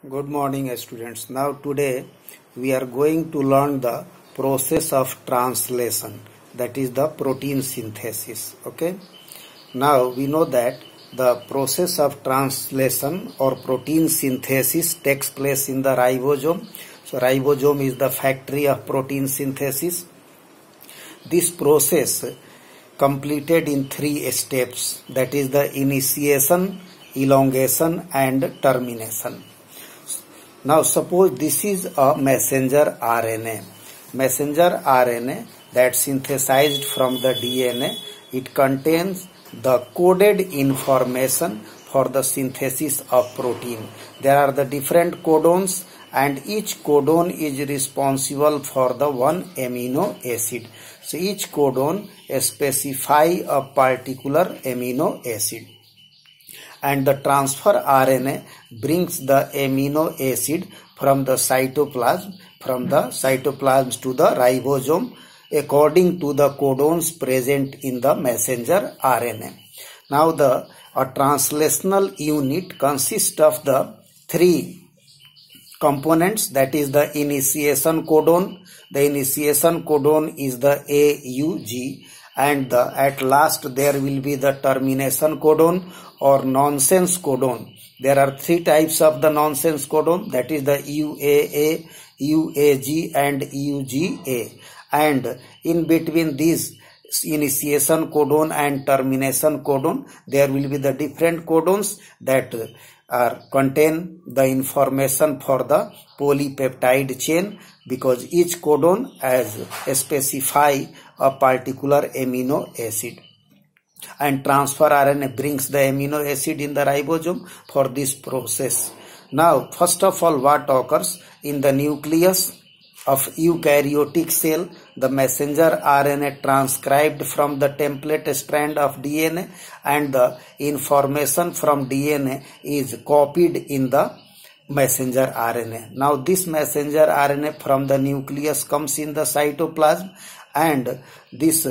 Good morning, students. Now today we are going to learn the process of translation, that is the protein synthesis. Okay. Now we know that the process of translation or protein synthesis takes place in the ribosome. So ribosome is the factory of protein synthesis. This process completed in 3 steps, that is the initiation, elongation and termination. Now suppose this is a messenger RNA. Messenger RNA that synthesized from the DNA. It contains the coded information for the synthesis of protein. There are the different codons and each codon is responsible for the one amino acid. So each codon specifies a particular amino acid. And the transfer RNA brings the amino acid from the cytoplasm to the ribosome according to the codons present in the messenger RNA. Now a translational unit consists of the 3 components, that is the initiation codon. The initiation codon is the AUG, and at last there will be the termination codon or nonsense codon. There are 3 types of the nonsense codon, that is the UAA, UAG and UGA. And in between these initiation codon and termination codon, there will be the different codons that contain the information for the polypeptide chain, because each codon has specify a particular amino acid. And transfer RNA brings the amino acid in the ribosome for this process. Now, first of all, what occurs in the nucleus of eukaryotic cell? The messenger RNA transcribed from the template strand of DNA, and the information from DNA is copied in the messenger RNA. Now this messenger RNA from the nucleus comes in the cytoplasm, and this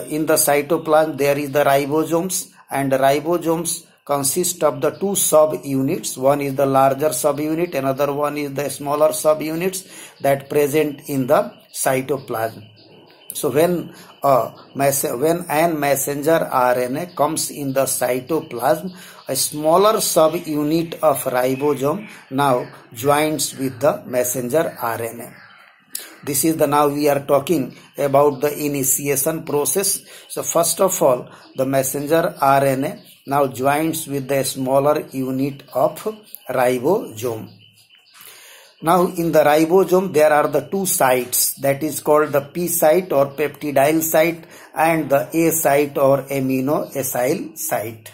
in the cytoplasm there is the ribosomes, and ribosomes consist of the 2 subunits. One is the larger subunit, another one is the smaller subunits that present in the cytoplasm. So when an messenger RNA comes in the cytoplasm, a smaller subunit of ribosome now joins with the messenger RNA. This is now we are talking about the initiation process. So first of all, the messenger RNA now joins with the smaller unit of ribosome. Now in the ribosome there are the 2 sites, that is called the P site or peptidyl site and the A site or amino acyl site.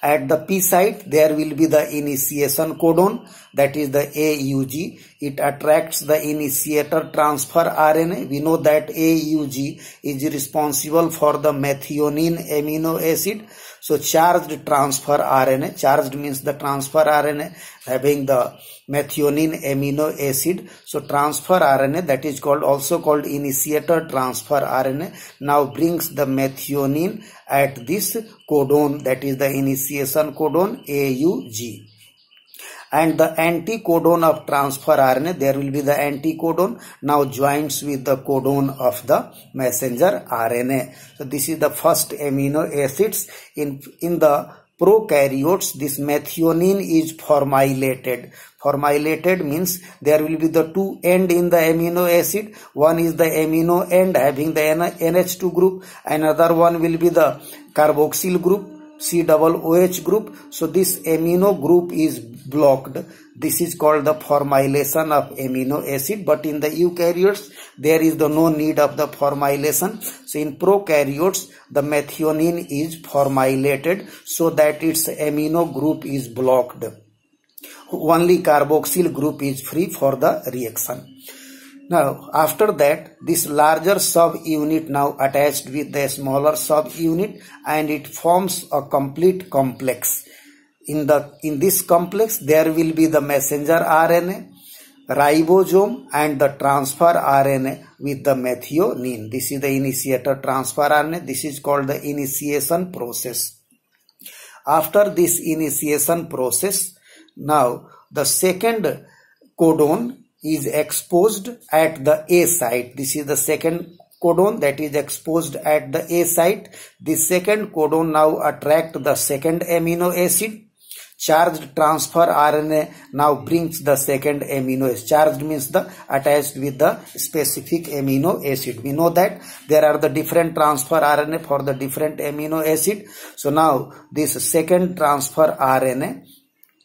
At the P site there will be the initiation codon, that is the AUG. It attracts the initiator transfer RNA. We know that AUG is responsible for the methionine amino acid. So charged transfer RNA, charged means the transfer RNA having the methionine amino acid. So transfer RNA, that is also called initiator transfer RNA, now brings the methionine at this codon, that is the initiation codon AUG. And the anticodon of transfer RNA, there will be the anticodon, now joins with the codon of the messenger RNA. So this is the first amino acids. In the prokaryotes, this methionine is formylated. Formylated means there will be the 2 end in the amino acid. One is the amino end having the NH2 group, another one will be the carboxyl group, COOH group. So this amino group is blocked. This is called the formylation of amino acid, but in the eukaryotes there is no need of the formylation. So in prokaryotes the methionine is formylated so that its amino group is blocked. Only carboxyl group is free for the reaction. Now after that, this larger subunit now attached with the smaller subunit, and it forms a complete complex. In this complex there will be the messenger RNA, ribosome and the transfer RNA with the methionine. This is the initiator transfer RNA. This is called the initiation process. After this initiation process, Now the second codon is exposed at the A site. This is the second codon that is exposed at the A site. The second codon now attract the second amino acid. Charged transfer RNA now brings the second amino acid. Charged means the attached with the specific amino acid. We know that there are the different transfer RNA for the different amino acid. So now this second transfer RNA,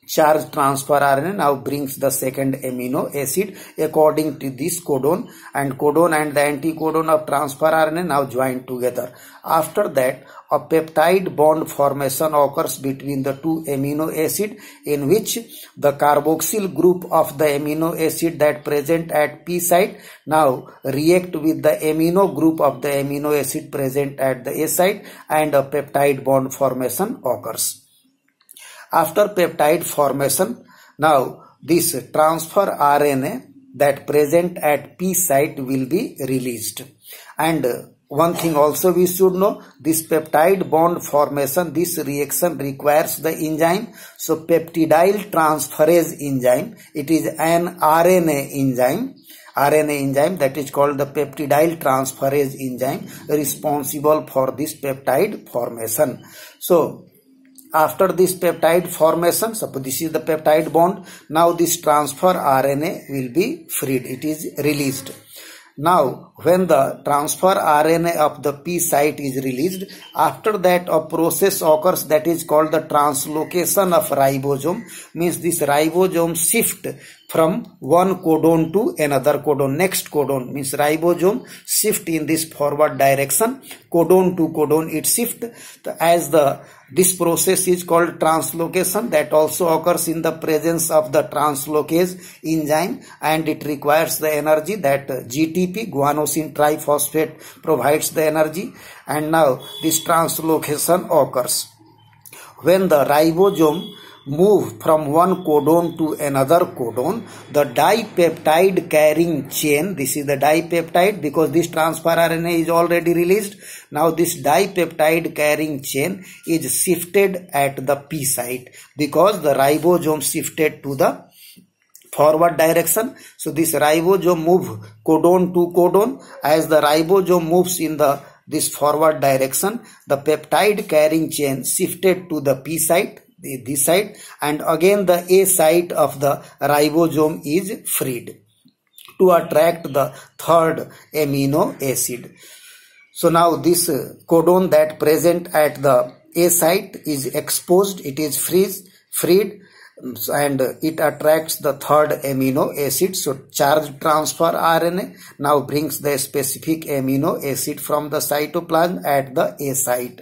charge transfer RNA, now brings the second amino acid according to this codon, and codon and the anticodon of transfer RNA now join together. After that, a peptide bond formation occurs between the two amino acid, in which the carboxyl group of the amino acid that present at P site now react with the amino group of the amino acid present at the A site, and a peptide bond formation occurs. After peptide formation, now this transfer RNA that present at P site will be released. And one thing also we should know, this peptide bond formation, this reaction requires the enzyme. So peptidyl transferase enzyme, it is an RNA enzyme that is called the peptidyl transferase enzyme, responsible for this peptide formation. So after this peptide formation, suppose this is the peptide bond, now this transfer RNA will be freed, it is released. Now when the transfer RNA of the P site is released, after that a process occurs that is called the translocation of ribosome. Means this ribosome shift from one codon to another codon. Next codon means ribosome shift in this forward direction, codon to codon it shift. As this process is called translocation, that also occurs in the presence of the translocase enzyme, and it requires the energy that GTP, guanosine triphosphate, provides the energy. And now this translocation occurs when the ribosome move from one codon to another codon. The dipeptide carrying chain, this is the dipeptide because this transfer RNA is already released. Now this dipeptide carrying chain is shifted at the P site because the ribosome shifted to the forward direction. So this ribosome move codon to codon. As the ribosome moves in this forward direction, the peptide carrying chain shifted to the P site, this side, and again the A site of the ribosome is freed to attract the third amino acid. So now this codon that present at the A site is exposed, it is freed, and it attracts the third amino acid. So charge transfer RNA now brings the specific amino acid from the cytoplasm at the A site.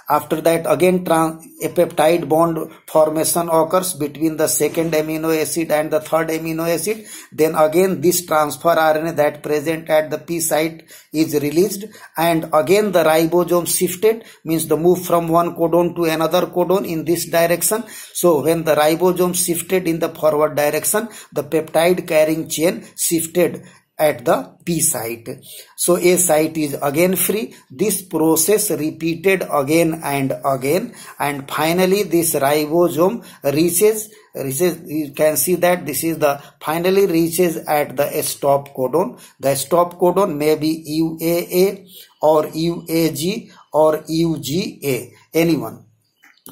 After that, again a peptide bond formation occurs between the second amino acid and the third amino acid. Then again this transfer RNA that present at the P site is released, and again the ribosome shifted, means the move from one codon to another codon in this direction. So when the ribosome shifted in the forward direction, the peptide carrying chain shifted at the P site. So A site is again free. This process repeated again and again, and finally this ribosome reaches, you can see that this is the finally reaches at the stop codon. The stop codon may be UAA or UAG or UGA, anyone.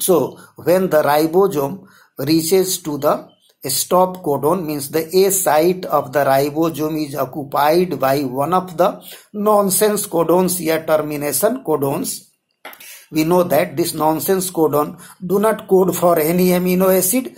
So when the ribosome reaches to the stop codon, means the A site of the ribosome is occupied by one of the nonsense codons, or termination codons. We know that this nonsense codon do not code for any amino acid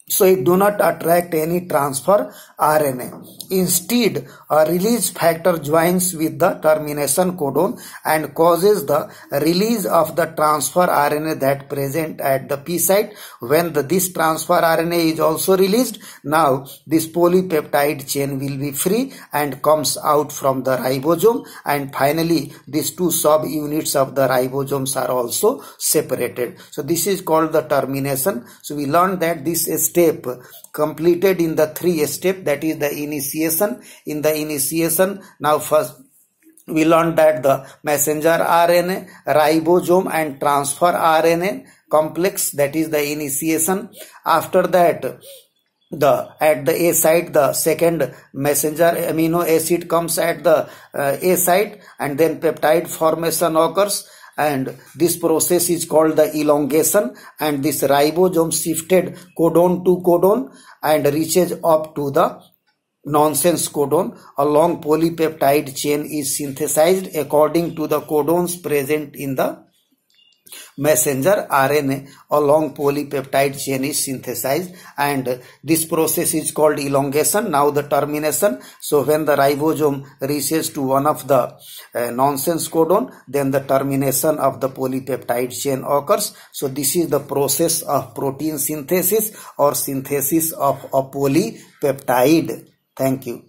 so it do not attract any transfer RNA. Instead, a release factor joins with the termination codon and causes the release of the transfer RNA that present at the P site. When this transfer RNA is also released, now this polypeptide chain will be free and comes out from the ribosome, and finally these two subunits of the ribosomes are also separated. So this is called the termination. So we learned that this step completed in the 3 steps, that is the initiation. In the initiation, now first we learned that the messenger RNA, ribosome and transfer RNA complex, that is the initiation. After that, at the A site, the second messenger amino acid comes at the A site, and then peptide formation occurs, and this process is called the elongation, and this ribosome shifted codon to codon and reaches up to the nonsense codon. A long polypeptide chain is synthesized according to the codons present in the messenger RNA. A long polypeptide chain is synthesized, and this process is called elongation. Now the termination. So when the ribosome reaches to one of the nonsense codon, then the termination of the polypeptide chain occurs. So this is the process of protein synthesis or synthesis of a polypeptide. Thank you.